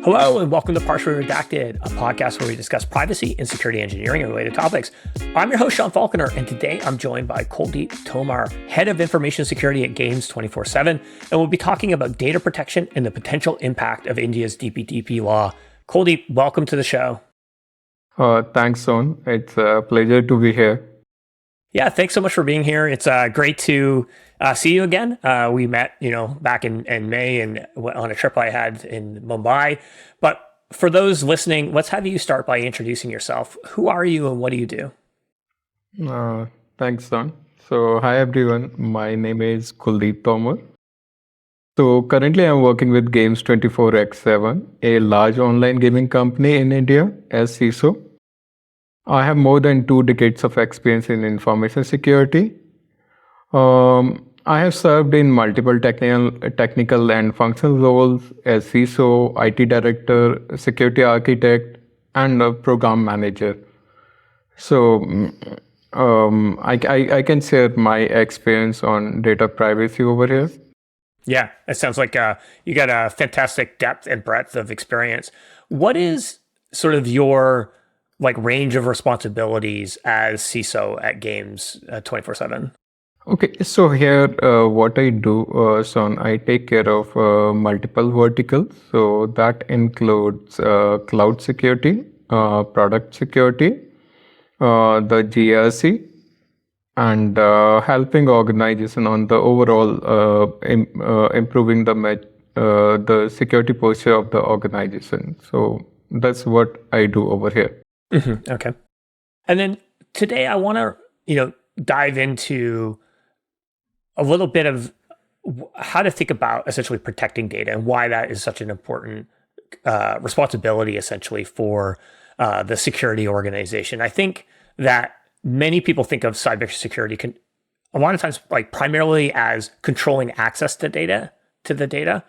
Hello and welcome to Partially Redacted, a podcast where we discuss privacy and security engineering and related topics. I'm your host, Sean Falconer, and today I'm joined by Kuldeep Tomar, Head of Information Security at Games24x7, and we'll be talking about data protection and the potential impact of India's DPDP law. Kuldeep, welcome to the show. Thanks, Sean. It's a pleasure to be here. Yeah, thanks so much for being here. It's great to see you again. We met, back in May and on a trip I had in Mumbai. But for those listening, let's have you start by introducing yourself. Who are you and what do you do? Thanks, Sean. So, hi everyone. My name is Kuldeep Tomar. So, currently I'm working with Games24x7, a large online gaming company in India as CISO. I have more than 2 decades of experience in information security. I have served in multiple technical and functional roles as CISO, IT director, security architect, and a program manager. So I can share my experience on data privacy over here. Yeah, it sounds like you got a fantastic depth and breadth of experience. What is sort of your range of responsibilities as CISO at Games 24/7? Okay, so here what I do, Son, I take care of multiple verticals. So that includes cloud security, product security, the GRC, and helping organization on the overall improving the security posture of the organization. So that's what I do over here. Mm-hmm. Okay. And then today I want to, dive into a little bit of how to think about essentially protecting data and why that is such an important responsibility essentially for the security organization. I think that many people think of cybersecurity a lot of times primarily as controlling access to the data,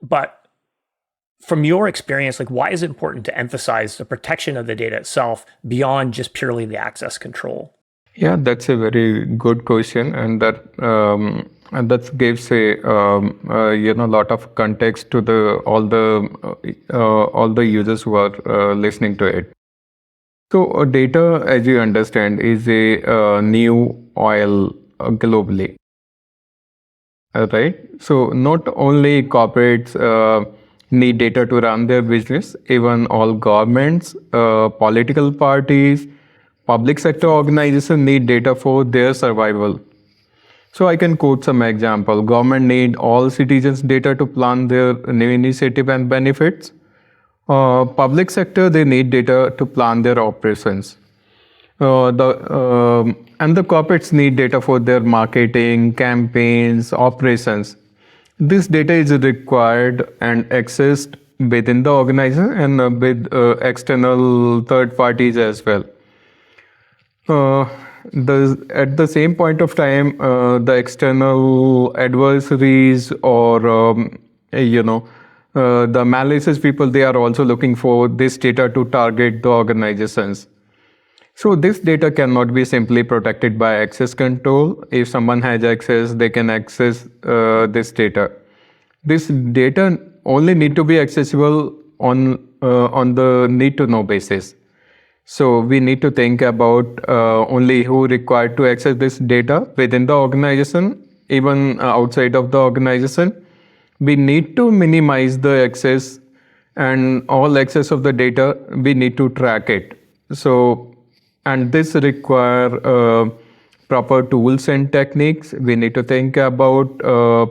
but from your experience, why is it important to emphasize the protection of the data itself beyond just purely the access control? Yeah, that's a very good question, and that gives a lot of context to all the users who are listening to it. So data, as you understand, is a new oil globally, right? So not only corporates need data to run their business, even all governments, political parties, public sector organizations need data for their survival. So I can quote some example. Government need all citizens' data to plan their new initiative and benefits. Public sector, they need data to plan their operations. And the corporates need data for their marketing, campaigns, operations. This data is required and accessed within the organization and with external third parties as well. At the same point of time, the external adversaries or the malicious people, they are also looking for this data to target the organizations. So this data cannot be simply protected by access control. If someone has access, they can access this data. This data only need to be accessible on the need-to-know basis. So we need to think about only who required to access this data within the organization, even outside of the organization. We need to minimize the access, and all access of the data, we need to track it. So, and this require proper tools and techniques. We need to think about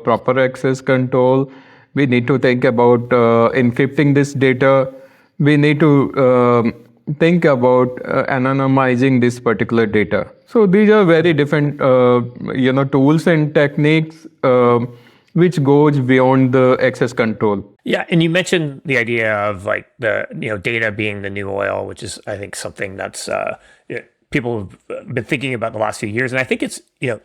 proper access control. We need to think about encrypting this data. We need to think about anonymizing this particular data. So these are very different, tools and techniques which goes beyond the access control. Yeah, and you mentioned the idea of the data being the new oil, which is I think something that's people have been thinking about the last few years, and I think it's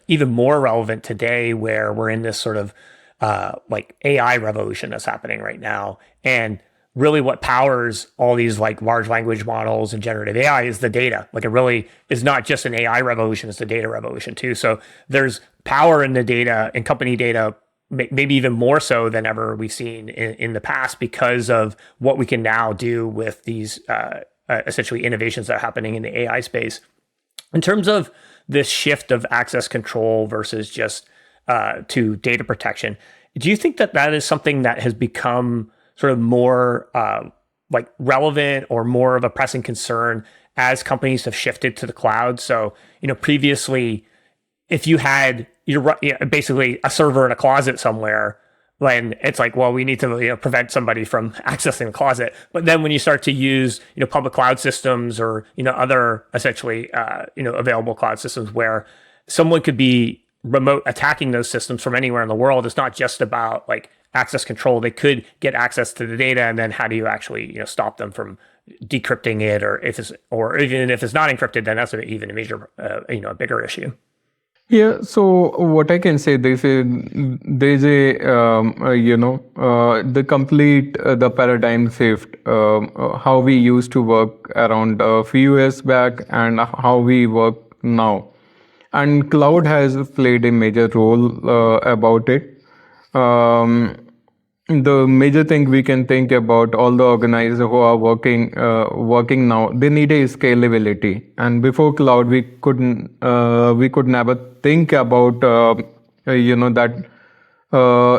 even more relevant today where we're in this sort of AI revolution that's happening right now, and really what powers all these large language models and generative AI is the data. It really is not just an AI revolution, it's the data revolution too. So there's power in the data and company data maybe even more so than ever we've seen in the past because of what we can now do with these essentially innovations that are happening in the AI space. In terms of this shift of access control versus just to data protection, do you think that that is something that has become sort of more like relevant or more of a pressing concern as companies have shifted to the cloud? So, previously, if you had basically a server in a closet somewhere, when it's like, well, we need to prevent somebody from accessing the closet. But then when you start to use public cloud systems or other essentially available cloud systems where someone could be remote attacking those systems from anywhere in the world, it's not just about like access control. They could get access to the data, and then how do you actually stop them from decrypting it, or even if it's not encrypted, then that's even a major a bigger issue. Yeah, so what I can say, there's a the complete the paradigm shift, how we used to work around a few years back and how we work now, and cloud has played a major role about it. The major thing we can think about, all the organizers who are working now, they need a scalability. And before cloud, we could never think about that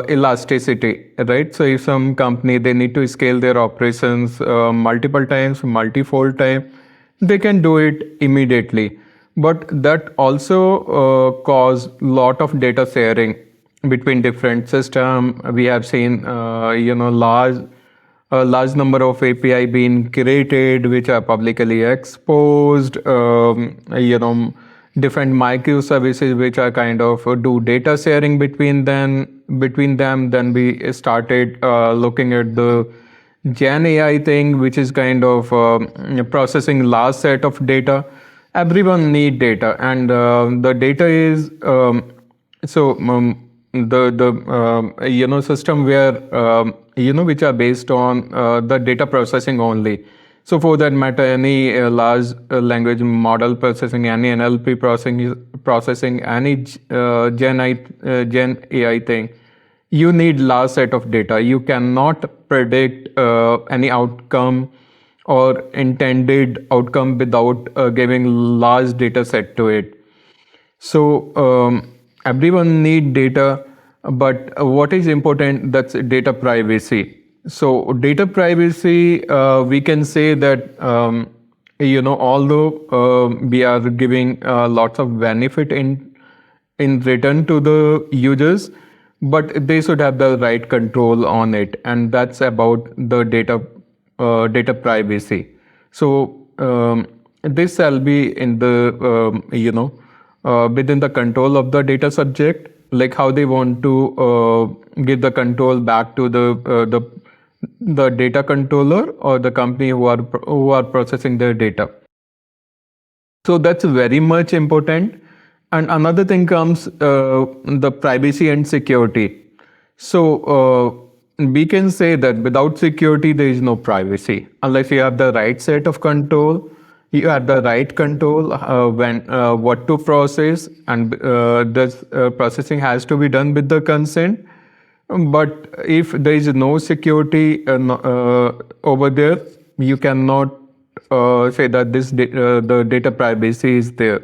elasticity, right? So if some company, they need to scale their operations multiple times, multifold time, they can do it immediately. But that also cause lot of data sharing between different system. We have seen large number of API being created which are publicly exposed, different microservices which are kind of do data sharing between them. Then we started looking at the Gen AI thing, which is kind of processing large set of data. Everyone need data, and the data is the system where which are based on the data processing only. So for that matter, any large language model processing, any NLP processing, any Gen AI thing, you need large set of data. You cannot predict any outcome or intended outcome without giving large data set to it. So everyone need data, but what is important, that's data privacy. So data privacy, we can say that although we are giving lots of benefit in return to the users, but they should have the right control on it, and that's about the data privacy. So this shall be in the within the control of the data subject, like how they want to give the control back to the data controller or the company who are processing their data. So that's very much important. And another thing comes the privacy and security. So we can say that without security, there is no privacy. Unless you have the right set of control, you have the right control when what to process, and this processing has to be done with the consent. But if there is no security over there, you cannot say that the data privacy is there.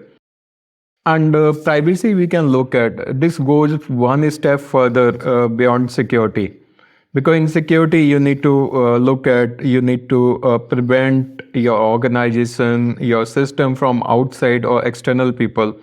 And privacy, we can look at, this goes one step further beyond security. Because in security, you need to prevent your organization, your system from outside or external people.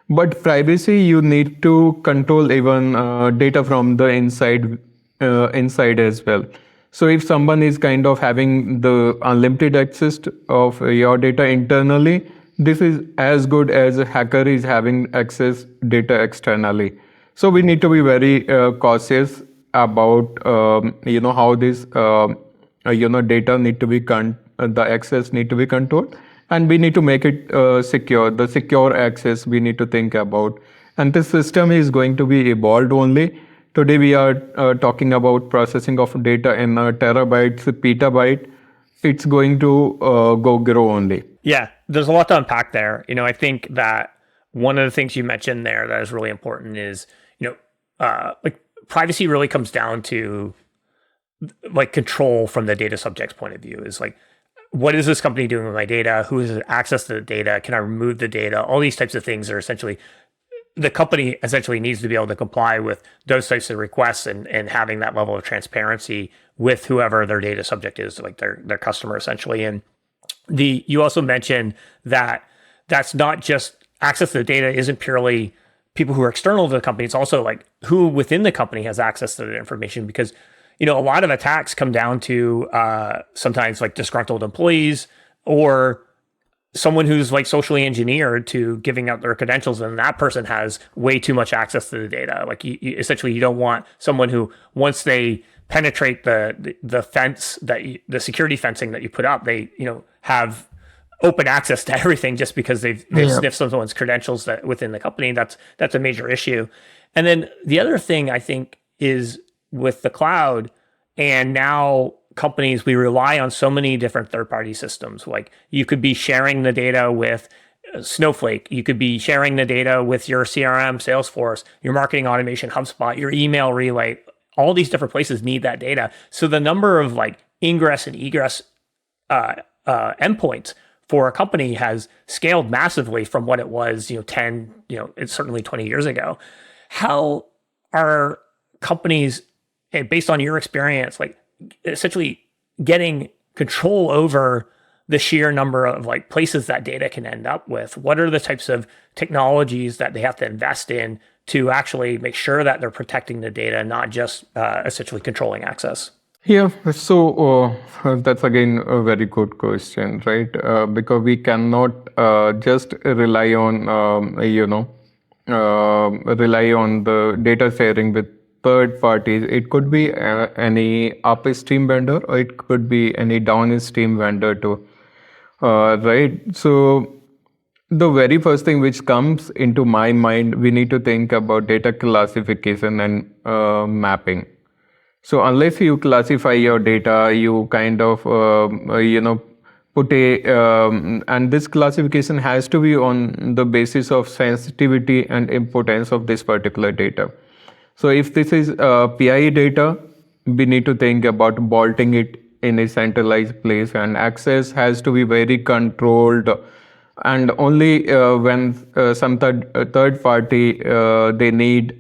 But privacy, you need to control even data from the inside as well. So if someone is kind of having the unlimited access of your data internally, this is as good as a hacker is having access data externally. So we need to be very cautious about how this data need to be the access need to be controlled, and we need to make it secure. The secure access we need to think about, and this system is going to be evolved only. Today we are talking about processing of data in terabytes, petabyte. It's going to grow only. Yeah, there's a lot to unpack there. I think that one of the things you mentioned there that is really important is, like privacy really comes down to like control from the data subject's point of view. Is like, what is this company doing with my data? Who has access to the data? Can I remove the data? All these types of things are essentially, the company essentially needs to be able to comply with those types of requests and having that level of transparency with whoever their data subject is, like their customer essentially. And you also mentioned that that's not just access to the data isn't purely people who are external to the company. It's also like who within the company has access to the information, because a lot of attacks come down to sometimes like disgruntled employees or someone who's like socially engineered to giving out their credentials, and that person has way too much access to the data. Like essentially, you don't want someone who, once they penetrate the fence the security fencing that you put up, they have open access to everything just because they've sniffed someone's credentials that within the company. That's a major issue. And then the other thing I think is with the cloud, and now companies, we rely on so many different third-party systems. Like you could be sharing the data with Snowflake, you could be sharing the data with your CRM, Salesforce, your marketing automation, HubSpot, your email relay. All these different places need that data. So the number of like ingress and egress endpoints for a company has scaled massively from what it was, 10, it's certainly 20 years ago. How are companies, based on your experience, like essentially getting control over the sheer number of like places that data can end up with? What are the types of technologies that they have to invest in to actually make sure that they're protecting the data, not just essentially controlling access? Yeah, so that's again a very good question, right? Because we cannot just rely on, rely on the data sharing with third parties. It could be any upstream vendor, or it could be any downstream vendor too, right? So the very first thing which comes into my mind, we need to think about data classification and mapping. So unless you classify your data, you kind of, put and this classification has to be on the basis of sensitivity and importance of this particular data. So if this is PIE data, we need to think about bolting it in a centralized place, and access has to be very controlled. And only when some third party they need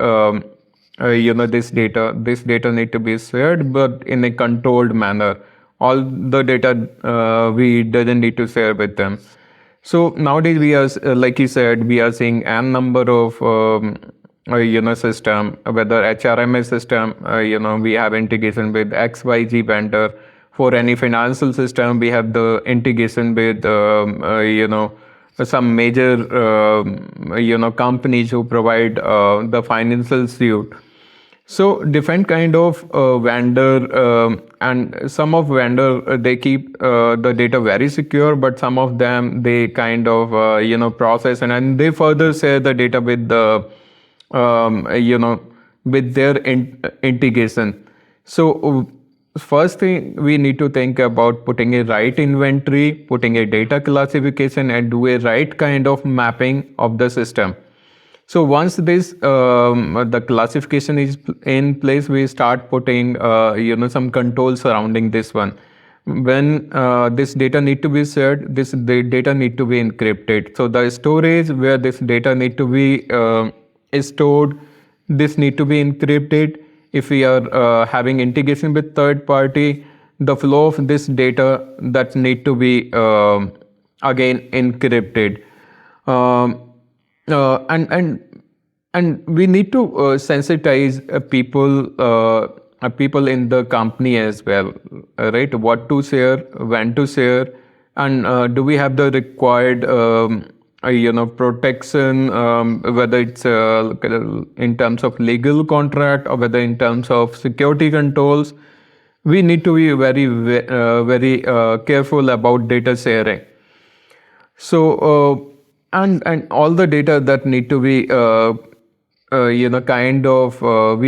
this data need to be shared, but in a controlled manner. All the data we doesn't need to share with them. So nowadays we are, like you said, we are seeing n number of system, whether HRMS system, we have integration with XYZ vendor. For any financial system, we have the integration with some major companies who provide the financial suite. So different kind of vendor, and some of vendor they keep the data very secure, but some of them they kind of process and they further share the data with the with their integration. So first thing we need to think about putting a right inventory, putting a data classification, and do a right kind of mapping of the system. So once this the classification is in place, we start putting some controls surrounding this one. When this data need to be shared, the data need to be encrypted. So the storage where this data need to be stored, this need to be encrypted. If we are having integration with third party, the flow of this data that need to be again encrypted. And we need to sensitize people in the company as well, right? What to share, when to share, and do we have the required protection, whether it's in terms of legal contract or whether in terms of security controls. We need to be very careful about data sharing. So and all the data that need to be we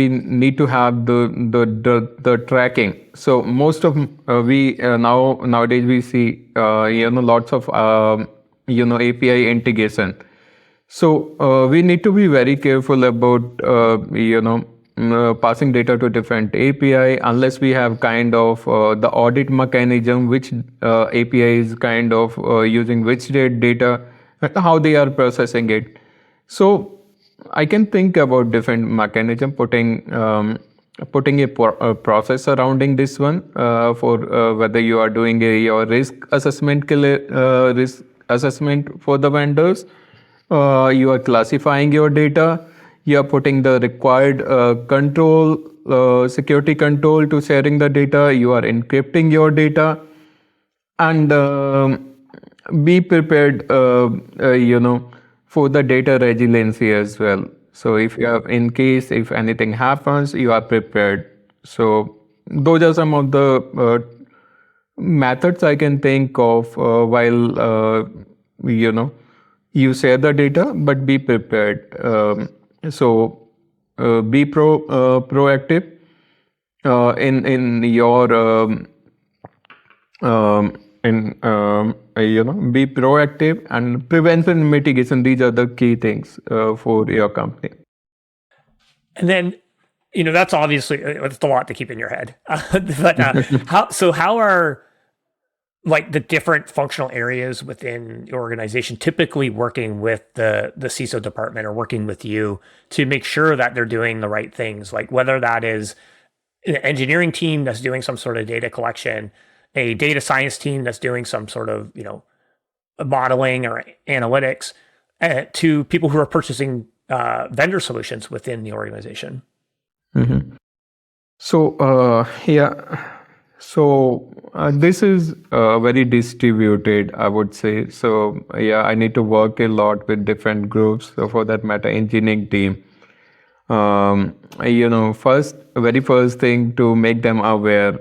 need to have the tracking. So most of nowadays we see lots of API integration. So we need to be very careful about passing data to different API unless we have kind of the audit mechanism, which API is kind of using which data, how they are processing it. So I can think about different mechanism, putting a process surrounding this one for whether you are doing your risk assessment for the vendors. You are classifying your data. You are putting the required security control to sharing the data. You are encrypting your data, and be prepared, for the data resiliency as well. So if you have, in case if anything happens, you are prepared. So those are some of the methods I can think of while you share the data, but be prepared. Be proactive in your be proactive, and prevention and mitigation. These are the key things for your company. And then, that's obviously, it's a lot to keep in your head. But how are like the different functional areas within your organization typically working with the CISO department or working with you to make sure that they're doing the right things? Like whether that is an engineering team that's doing some sort of data collection, a data science team that's doing some sort of, modeling or analytics, to people who are purchasing vendor solutions within the organization. Mm-hmm. So, this is very distributed, I would say. So, I need to work a lot with different groups. So, for that matter, engineering team. Very first thing, to make them aware,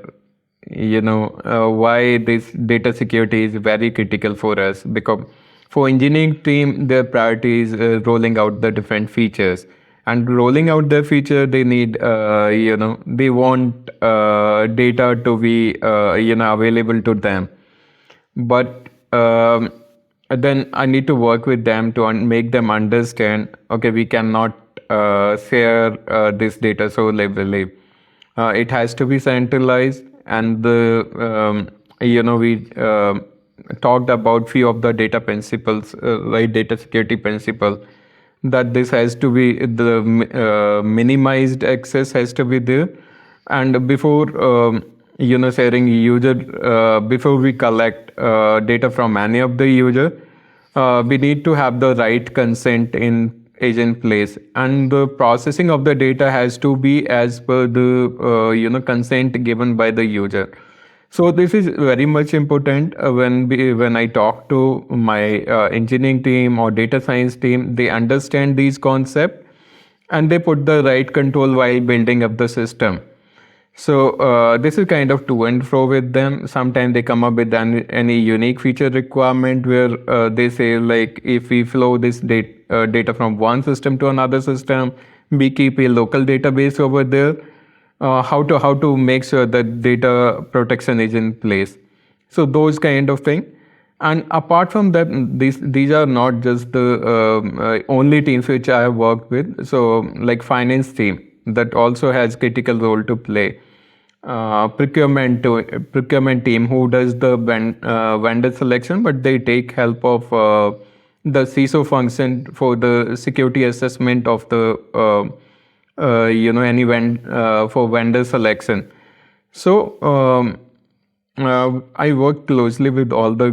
why this data security is very critical for us. Because for engineering team, their priority is rolling out the different features. And rolling out their feature, they need, they want data to be, available to them. But then I need to work with them to make them understand, okay, we cannot share this data so liberally. It has to be centralized, and we talked about few of the data principles, right? Data security principle, that this has to be the minimized access has to be there, and before sharing user, before we collect data from any of the user, we need to have the right consent is in place, and the processing of the data has to be as per the consent given by the user. So this is very much important when I talk to my engineering team or data science team. They understand these concepts and they put the right control while building up the system. So this is kind of to and fro with them. Sometimes they come up with any unique feature requirement where they say, like, if we flow this data from one system to another system, we keep a local database over there. How to make sure that data protection is in place. So those kind of thing. And apart from that, these are not just the only teams which I have worked with. So like finance team, that also has critical role to play. Procurement team, who does the vendor selection, but they take help of the CISO function for the security assessment of the for vendor selection. So I work closely with all the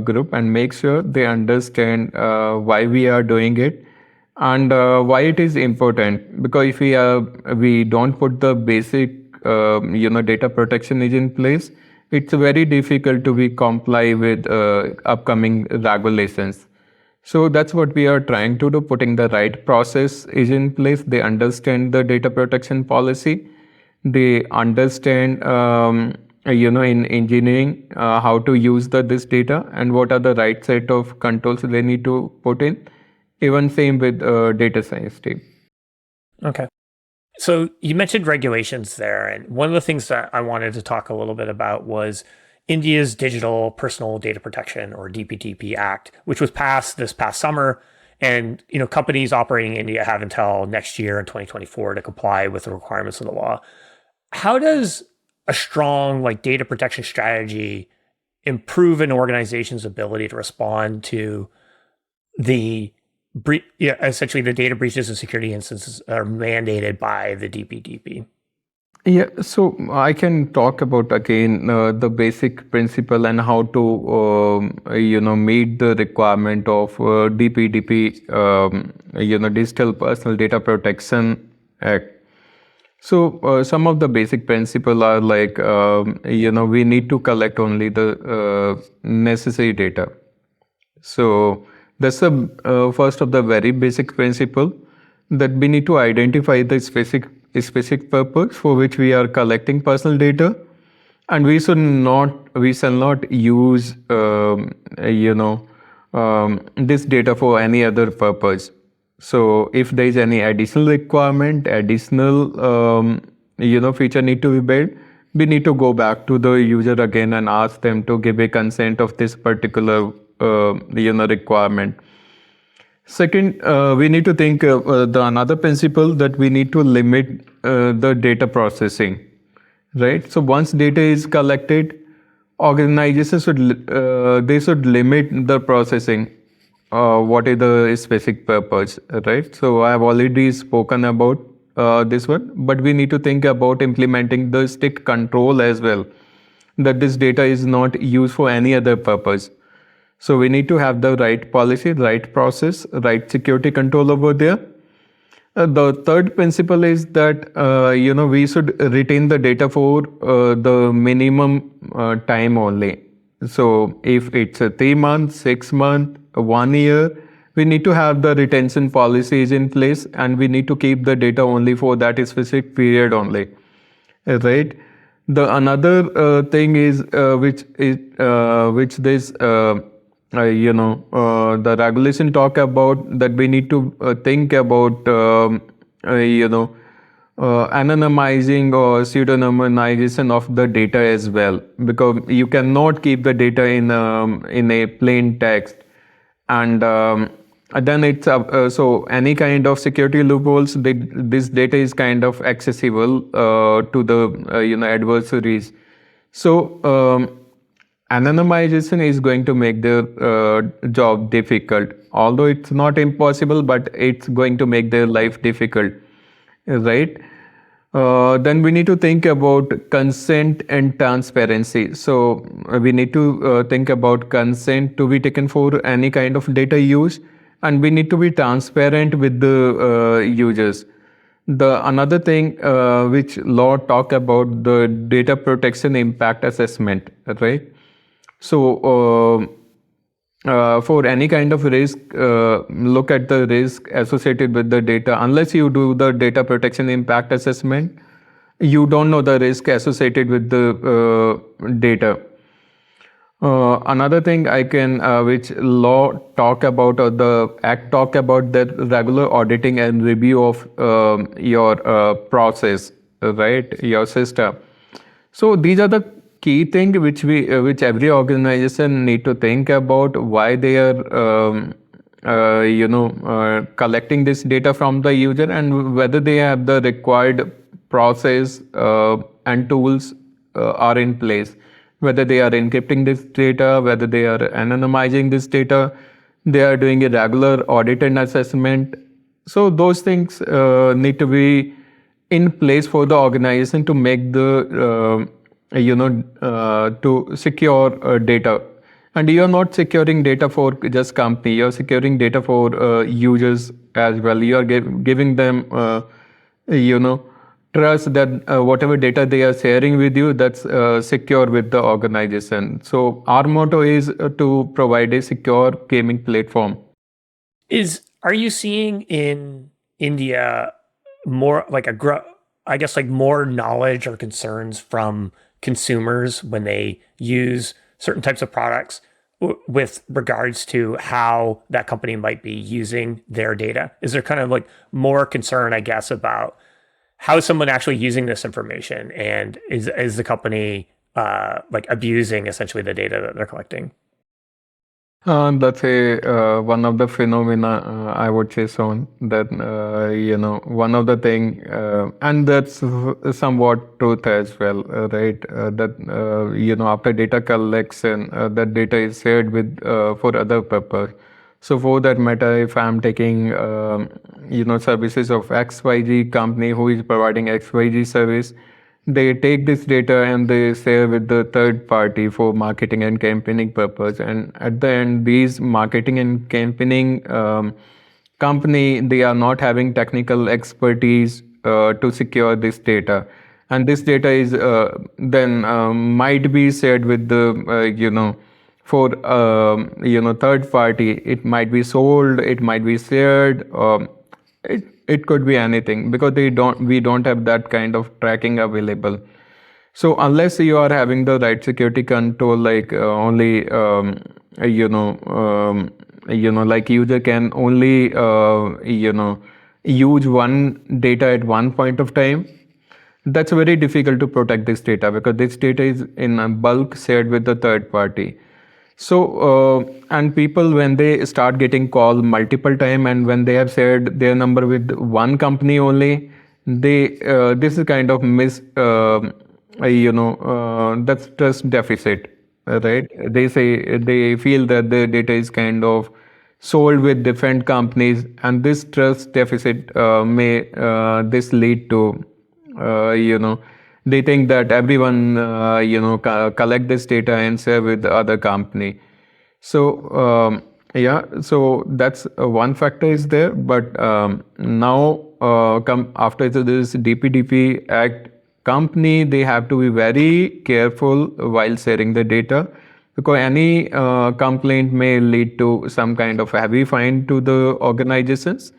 group and make sure they understand why we are doing it and why it is important. Because if we don't put the basic data protection is in place, it's very difficult to be comply with upcoming regulations. So that's what we are trying to do, putting the right process is in place. They understand the data protection policy. They understand, in engineering, how to use this data and what are the right set of controls they need to put in. Even same with data science team. Okay. So you mentioned regulations there. And one of the things that I wanted to talk a little bit about was India's Digital Personal Data Protection, or DPDP Act, which was passed this past summer. And companies operating in India have until next year in 2024 to comply with the requirements of the law. How does a strong data protection strategy improve an organization's ability to respond to the essentially the data breaches and security instances that are mandated by the DPDP? Yeah, so I can talk about again the basic principle and how to meet the requirement of DPDP, Digital Personal Data Protection Act. So some of the basic principles are like we need to collect only the necessary data. So that's the first of the very basic principle, that we need to identify the specific purpose for which we are collecting personal data, and we shall not use this data for any other purpose. So if there is any additional requirement, additional feature need to be built, we need to go back to the user again and ask them to give a consent of this particular requirement. Second, we need to think the another principle, that we need to limit the data processing, right? So once data is collected, organizations should limit the processing. What is the specific purpose, right? So I have already spoken about this one, but we need to think about implementing the strict control as well, that this data is not used for any other purpose. So we need to have the right policy, right process, right security control over there. The third principle is that we should retain the data for the minimum time only. So if it's 3 months, 6 months, 1 year, we need to have the retention policies in place, and we need to keep the data only for that specific period only, right? The another thing is which this the regulation talk about, that we need to think about anonymizing or pseudonymization of the data as well, because you cannot keep the data in a plain text, and then it's so any kind of security loopholes, this data is kind of accessible to the adversaries. So anonymization is going to make their job difficult, although it's not impossible, but it's going to make their life difficult, right? Then we need to think about consent and transparency. So we need to think about consent to be taken for any kind of data use, and we need to be transparent with the users. The another thing which law talk about, the data protection impact assessment, right? So for any kind of risk, look at the risk associated with the data. Unless you do the data protection impact assessment, you don't know the risk associated with the data. Another thing I can, which law talk about, or the act talk about, that regular auditing and review of your process, right, your system. So these are the key thing which every organization need to think about, why they are collecting this data from the user, and whether they have the required process and tools are in place, whether they are encrypting this data, whether they are anonymizing this data, they are doing a regular audit and assessment. So those things need to be in place for the organization to make the to secure data. And you're not securing data for just company, you're securing data for users as well. You are giving them trust that whatever data they are sharing with you, that's secure with the organization. So our motto is to provide a secure gaming platform. Are you seeing in India more more knowledge or concerns from consumers when they use certain types of products with regards to how that company might be using their data? Is there kind of more concern, I guess, about how is someone actually using this information, and is the company abusing essentially the data that they're collecting? That's one of the phenomena, I would say, so that one of the thing, and that's somewhat truth as well, right? That after data collection, that data is shared with for other purpose. So for that matter, if I'm taking services of XYZ company who is providing XYZ service, they take this data and they share with the third party for marketing and campaigning purpose. And at the end, these marketing and campaigning company, they are not having technical expertise to secure this data. And this data is then might be shared with the for third party. It might be sold, it might be shared. It could be anything, because we don't have that kind of tracking available. So unless you are having the right security control, like only like user can only use one data at one point of time, that's very difficult to protect this data, because this data is in a bulk shared with the third party. So and people, when they start getting called multiple time, and when they have shared their number with one company only, they this is kind of that's trust deficit, right? They say they feel that the data is kind of sold with different companies, and this trust deficit may this lead to they think that everyone collect this data and share with the other company. So yeah, so that's one factor is there. But now come after this DPDP Act, company, they have to be very careful while sharing the data, because any complaint may lead to some kind of heavy fine to the organizations.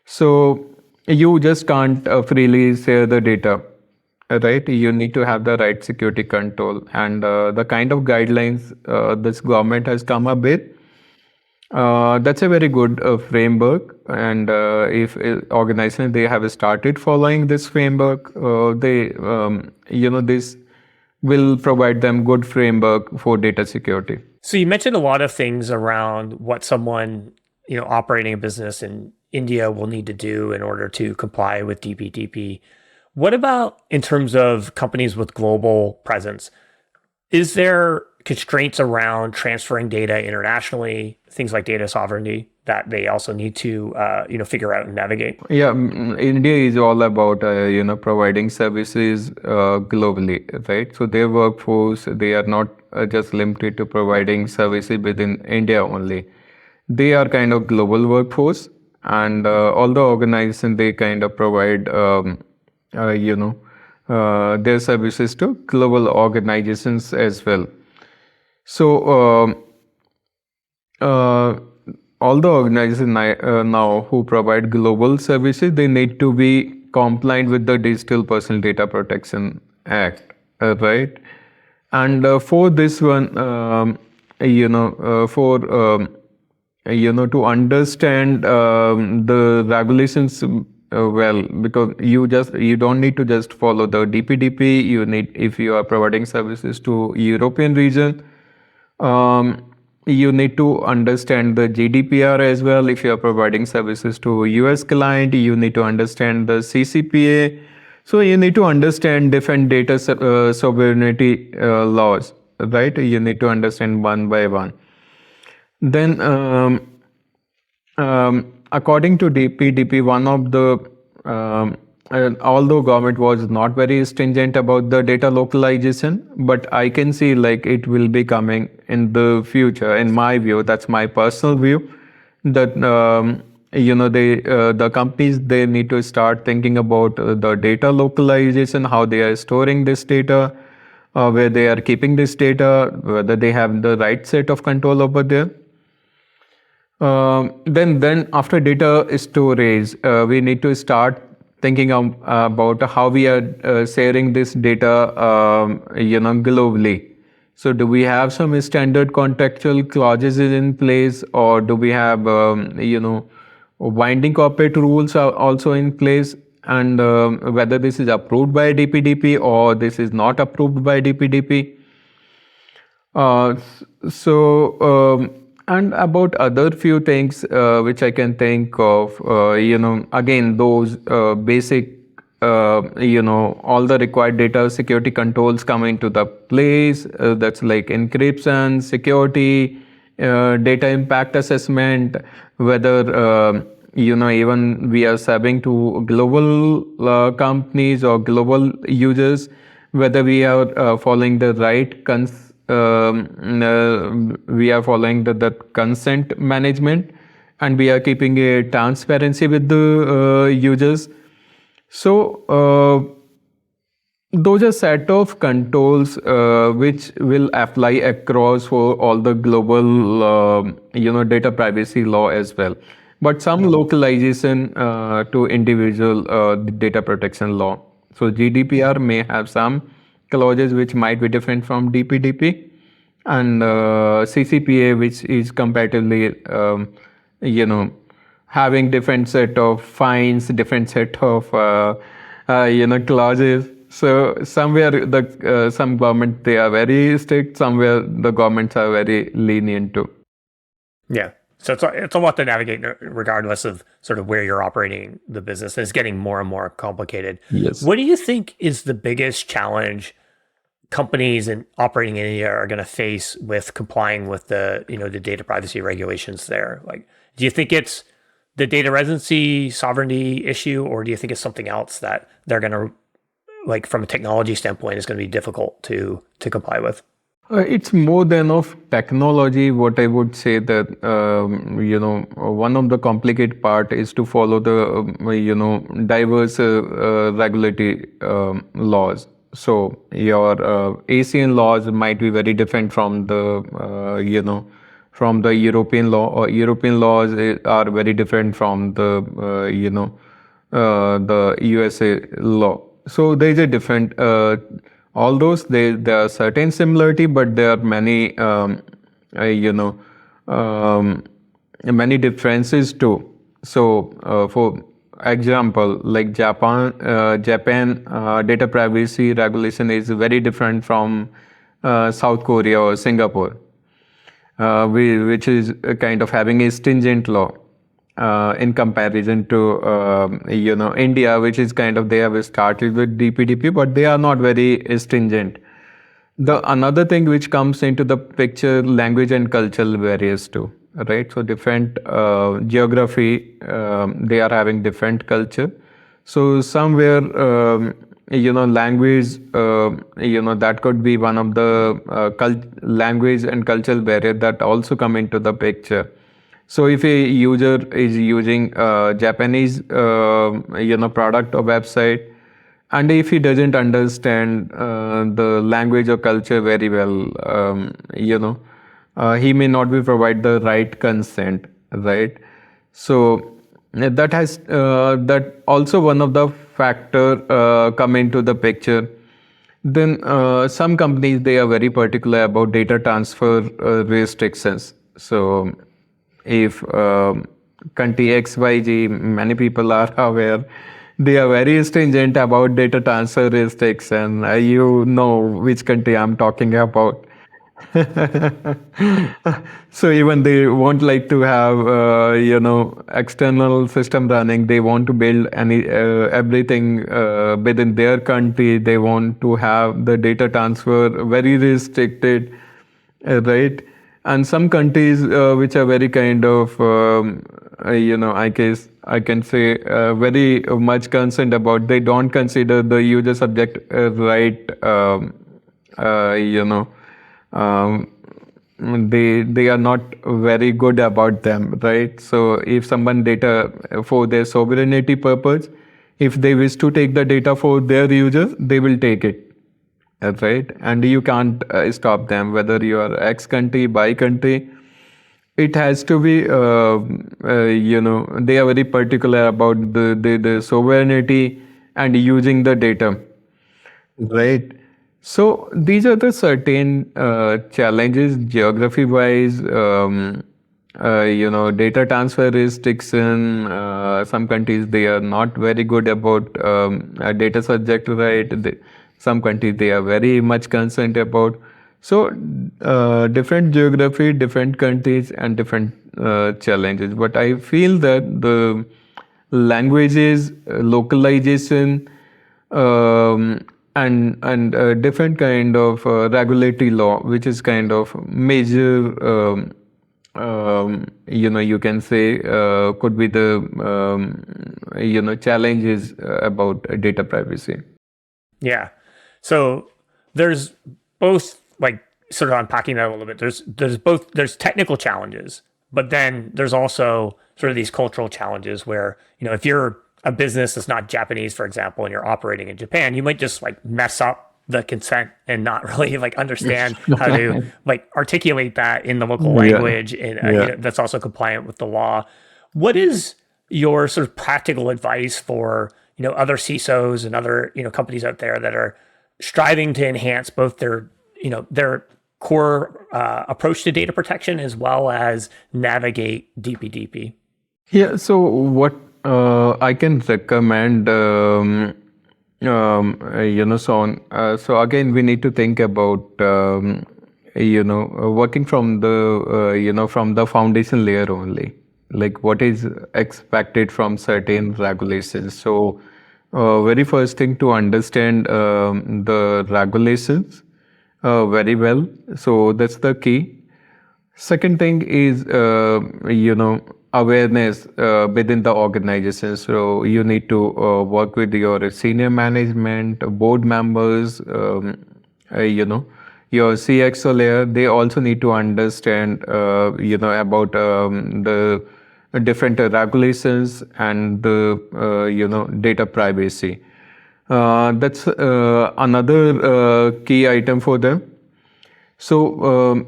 So you just can't freely share the data, right? You need to have the right security control, and the kind of guidelines this government has come up with. That's a very good framework, and if organizations they have started following this framework, they this will provide them good framework for data security. So you mentioned a lot of things around what someone operating a business in India will need to do in order to comply with DPDP. What about in terms of companies with global presence? Is there constraints around transferring data internationally, things like data sovereignty, that they also need to figure out and navigate? Yeah, India is all about providing services globally, right? So their workforce, they are not just limited to providing services within India only. They are kind of global workforce, and all the organizations, they kind of provide their services to global organizations as well. So all the organizations now who provide global services, they need to be compliant with the Digital Personal Data Protection Act, right? And for this one, to understand the regulations well, because you don't need to just follow the DPDP. You need, if you are providing services to European region, you need to understand the GDPR as well. If you are providing services to US client, you need to understand the CCPA. So you need to understand different data sovereignty laws, right? You need to understand one by one. Then according to DPDP, one of the although government was not very stringent about the data localization, but I can see like it will be coming in the future. In my view, that's my personal view, that the companies, they need to start thinking about the data localization, how they are storing this data, where they are keeping this data, whether they have the right set of control over there. Then after data storage, we need to start thinking about how we are sharing this data, globally. So do we have some standard contractual clauses in place, or do we have, binding corporate rules are also in place, and whether this is approved by DPDP or this is not approved by DPDP? So And about other few things which I can think of, again, those basic, all the required data security controls come into the place. That's like encryption, security, data impact assessment, whether, even we are serving to global companies or global users, whether we are following the right we are following the consent management, and we are keeping a transparency with the users. So those are set of controls which will apply across for all the global data privacy law as well, but some localization to individual data protection law. So GDPR may have some clauses which might be different from DPDP, and CCPA, which is comparatively having different set of fines, different set of clauses. So somewhere the some government, they are very strict, somewhere the governments are very lenient too. Yeah. So it's a lot to navigate regardless of sort of where you're operating the business. It's getting more and more complicated. Yes. What do you think is the biggest challenge companies and operating in India are going to face with complying with the data privacy regulations there? Like, do you think it's the data residency sovereignty issue, or do you think it's something else that they're going to, like, from a technology standpoint, is going to be difficult to comply with? It's more than of technology. What I would say that one of the complicated part is to follow the diverse regulatory laws. So your Asian laws might be very different from the from the European law, or European laws are very different from the the USA law. So there is a different. All those there are certain similarity, but there are many many differences too. So for example, like Japan data privacy regulation is very different from South Korea or Singapore, which is kind of having a stringent law in comparison to India, which is kind of, they have started with DPDP, but they are not very stringent. The another thing which comes into the picture, language and cultural barriers too, right? So different geography, they are having different culture. So somewhere language, that could be one of the language and cultural barrier that also come into the picture. So if a user is using Japanese product or website, and if he doesn't understand the language or culture very well, he may not be provide the right consent, right? So that has that also one of the factor come into the picture. Then some companies, they are very particular about data transfer restrictions. So if country XYZ, many people are aware, they are very stringent about data transfer restriction. You know which country I'm talking about. So even they won't like to have external system running. They want to build everything within their country. They want to have the data transfer very restricted, right? And some countries which are very kind of I can say very much concerned about, they don't consider the user subject right, they are not very good about them, right? So if someone data for their sovereignty purpose, if they wish to take the data for their users, they will take it, right? And you can't stop them, whether you are X country, Y country. It has to be, they are very particular about the sovereignty and using the data, right? So these are the certain challenges, geography-wise, data transfer restriction. Some countries, they are not very good about data subject right. Some countries, they are very much concerned about. So different geography, different countries, and different challenges. But I feel that the languages, localization, and different kind of regulatory law, which is kind of major. You can say could be the challenges about data privacy. Yeah. So there's both, like, sort of unpacking that a little bit. There's technical challenges, but then there's also sort of these cultural challenges where, if you're a business that's not Japanese, for example, and you're operating in Japan, you might just like mess up the consent and not really like understand how to like articulate that in the local language, and that's also compliant with the law. What is your sort of practical advice for other CISOs and other companies out there that are striving to enhance both their core approach to data protection as well as navigate DPDP? Yeah. So what I can recommend, so again, we need to think about, working from the, from the foundation layer only, like what is expected from certain regulations. So, very first thing to understand the regulations very well. So that's the key. Second thing is, awareness within the organization. So you need to work with your senior management, board members, your CXO layer. They also need to understand, about the different regulations and the, data privacy. That's another key item for them. So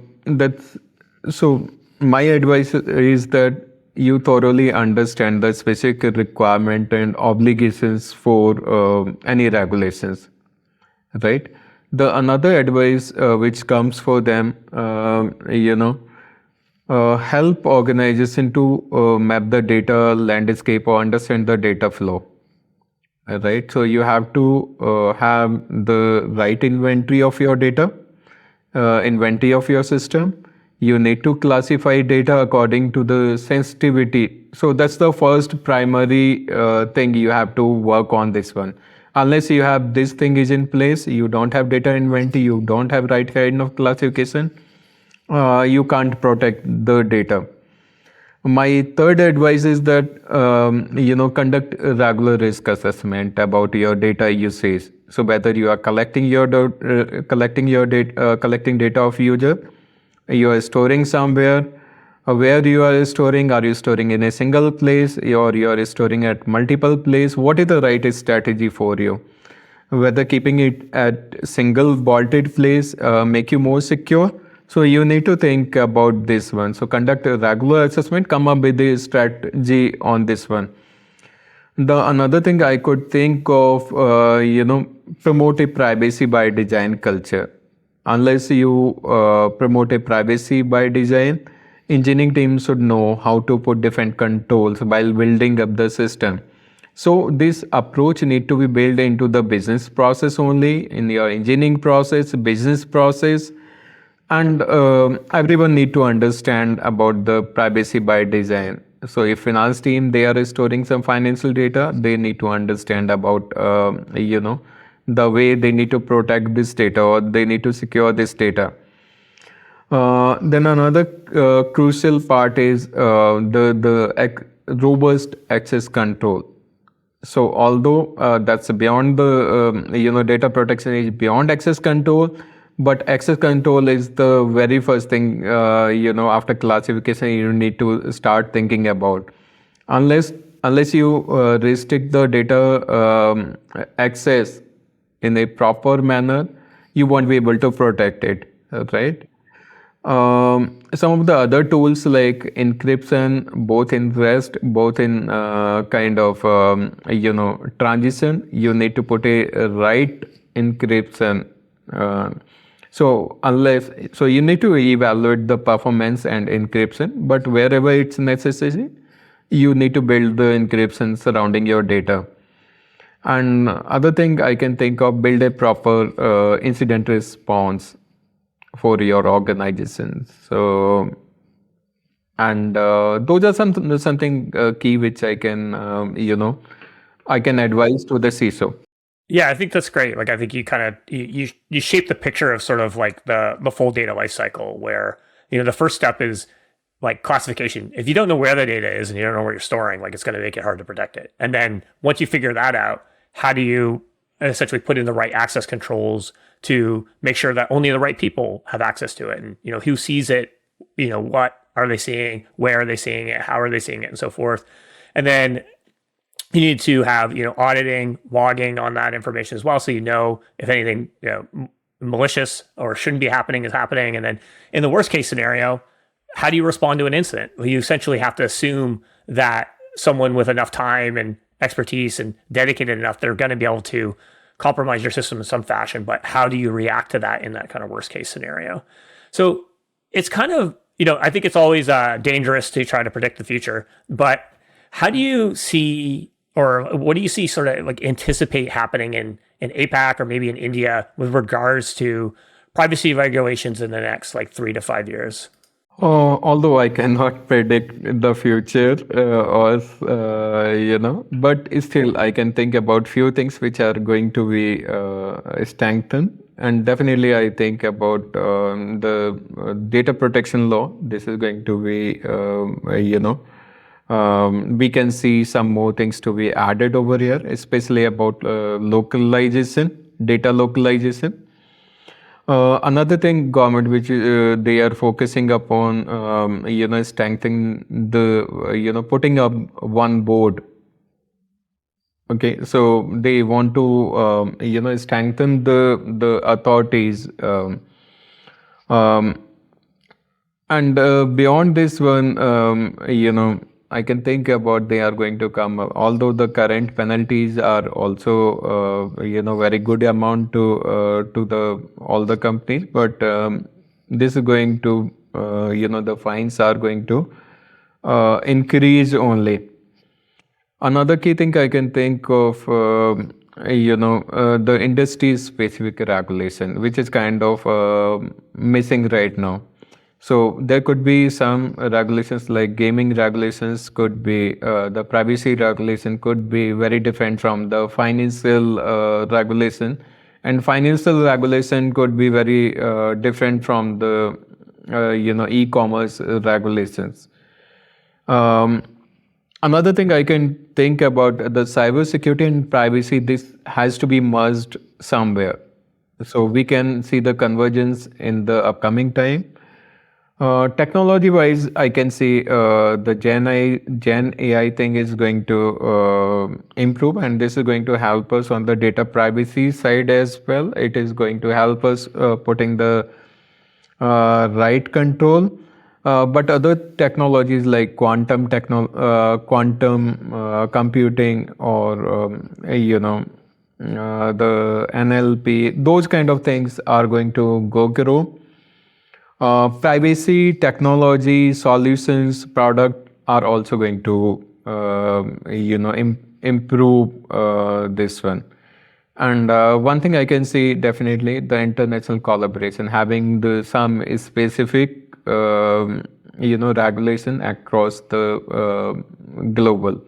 so my advice is that you thoroughly understand the specific requirement and obligations for any regulations, right? The another advice which comes for them, help organization to map the data landscape or understand the data flow, right? So you have to have the right inventory of your data, inventory of your system. You need to classify data according to the sensitivity. So that's the first primary thing you have to work on this one. Unless you have this thing is in place, you don't have data inventory, you don't have right kind of classification, you can't protect the data. My third advice is that conduct a regular risk assessment about your data usage. So whether you are collecting collecting data of user, you are storing somewhere, where you are storing, are you storing in a single place or you are storing at multiple places? What is the right strategy for you? Whether keeping it at single vaulted place make you more secure. So you need to think about this one. So conduct a regular assessment, come up with a strategy on this one. The another thing I could think of, promote a privacy by design culture. Unless you promote a privacy by design, engineering teams should know how to put different controls while building up the system. So this approach need to be built into the business process only, in your engineering process, business process, and everyone need to understand about the privacy by design. So if finance team, they are storing some financial data, they need to understand about, the way they need to protect this data or they need to secure this data. Then another crucial part is the robust access control. So although that's beyond the data protection is beyond access control, but access control is the very first thing after classification you need to start thinking about. Unless you restrict the data access in a proper manner, you won't be able to protect it, right? Some of the other tools like encryption, both in rest, both in kind of transition, you need to put a right encryption. So you need to evaluate the performance and encryption, but wherever it's necessary, you need to build the encryption surrounding your data. And other thing I can think of, build a proper incident response. for your organization. So, and those are something key which I can I can advise to the CISO. Yeah, I think that's great. Like, I think you kind of you shape the picture of sort of like the full data lifecycle, where the first step is like classification. If you don't know where the data is and you don't know where you're storing, like, it's going to make it hard to protect it. And then once you figure that out, how do you essentially put in the right access controls to make sure that only the right people have access to it, and who sees it, what are they seeing, where are they seeing it, how are they seeing it, and so forth. And then you need to have auditing, logging on that information as well, so if anything malicious or shouldn't be happening is happening. And then in the worst case scenario, how do you respond to an incident? Well, you essentially have to assume that someone with enough time and expertise and dedicated enough, they're going to be able to compromise your system in some fashion. But how do you react to that in that kind of worst case scenario? So it's kind of, I think it's always dangerous to try to predict the future. But how do you see, or what do you see sort of like anticipate happening in APAC or maybe in India with regards to privacy regulations in the next like 3 to 5 years? Although I cannot predict the future, but still I can think about few things which are going to be strengthened. And definitely I think about the data protection law. This is going to be, we can see some more things to be added over here, especially about localization, data localization. Another thing, government, which they are focusing upon, strengthening the, putting up one board. Okay, so they want to, strengthen the authorities, and beyond this one, I can think about they are going to come. Although the current penalties are also, very good amount to the all the companies, but this is going to, the fines are going to increase only. Another key thing I can think of, the industry specific regulation, which is kind of missing right now. So there could be some regulations like gaming regulations, could be the privacy regulation could be very different from the financial regulation, and financial regulation could be very different from the e-commerce regulations. Another thing I can think about, the cybersecurity and privacy, this has to be merged somewhere. So we can see the convergence in the upcoming time. Technology-wise, I can see the Gen AI thing is going to improve, and this is going to help us on the data privacy side as well. It is going to help us putting the right control. But other technologies like quantum computing, or the NLP, those kind of things are going to grow. Privacy, technology, solutions, product are also going to, improve this one. And one thing I can see, definitely the international collaboration, having some specific, regulation across the global.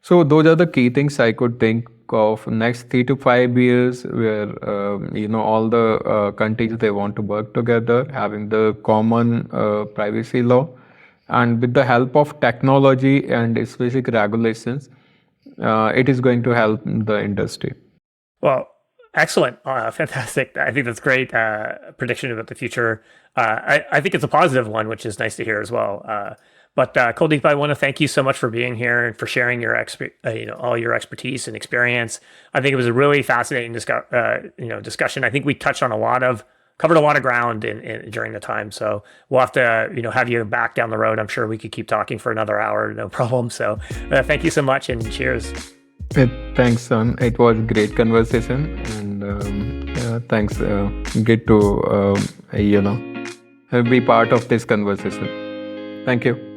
So those are the key things I could think of next 3 to 5 years, where all the countries, they want to work together, having the common privacy law, and with the help of technology and specific regulations, it is going to help the industry. Well, excellent, fantastic. I think that's great prediction about the future. I think it's a positive one, which is nice to hear as well. But Kuldeep, I want to thank you so much for being here and for sharing your all your expertise and experience. I think it was a really fascinating discussion. I think we touched on covered a lot of ground during the time. So we'll have to have you back down the road. I'm sure we could keep talking for another hour, no problem. So thank you so much, and cheers. Thanks, son. It was a great conversation, and thanks. Get to be part of this conversation. Thank you.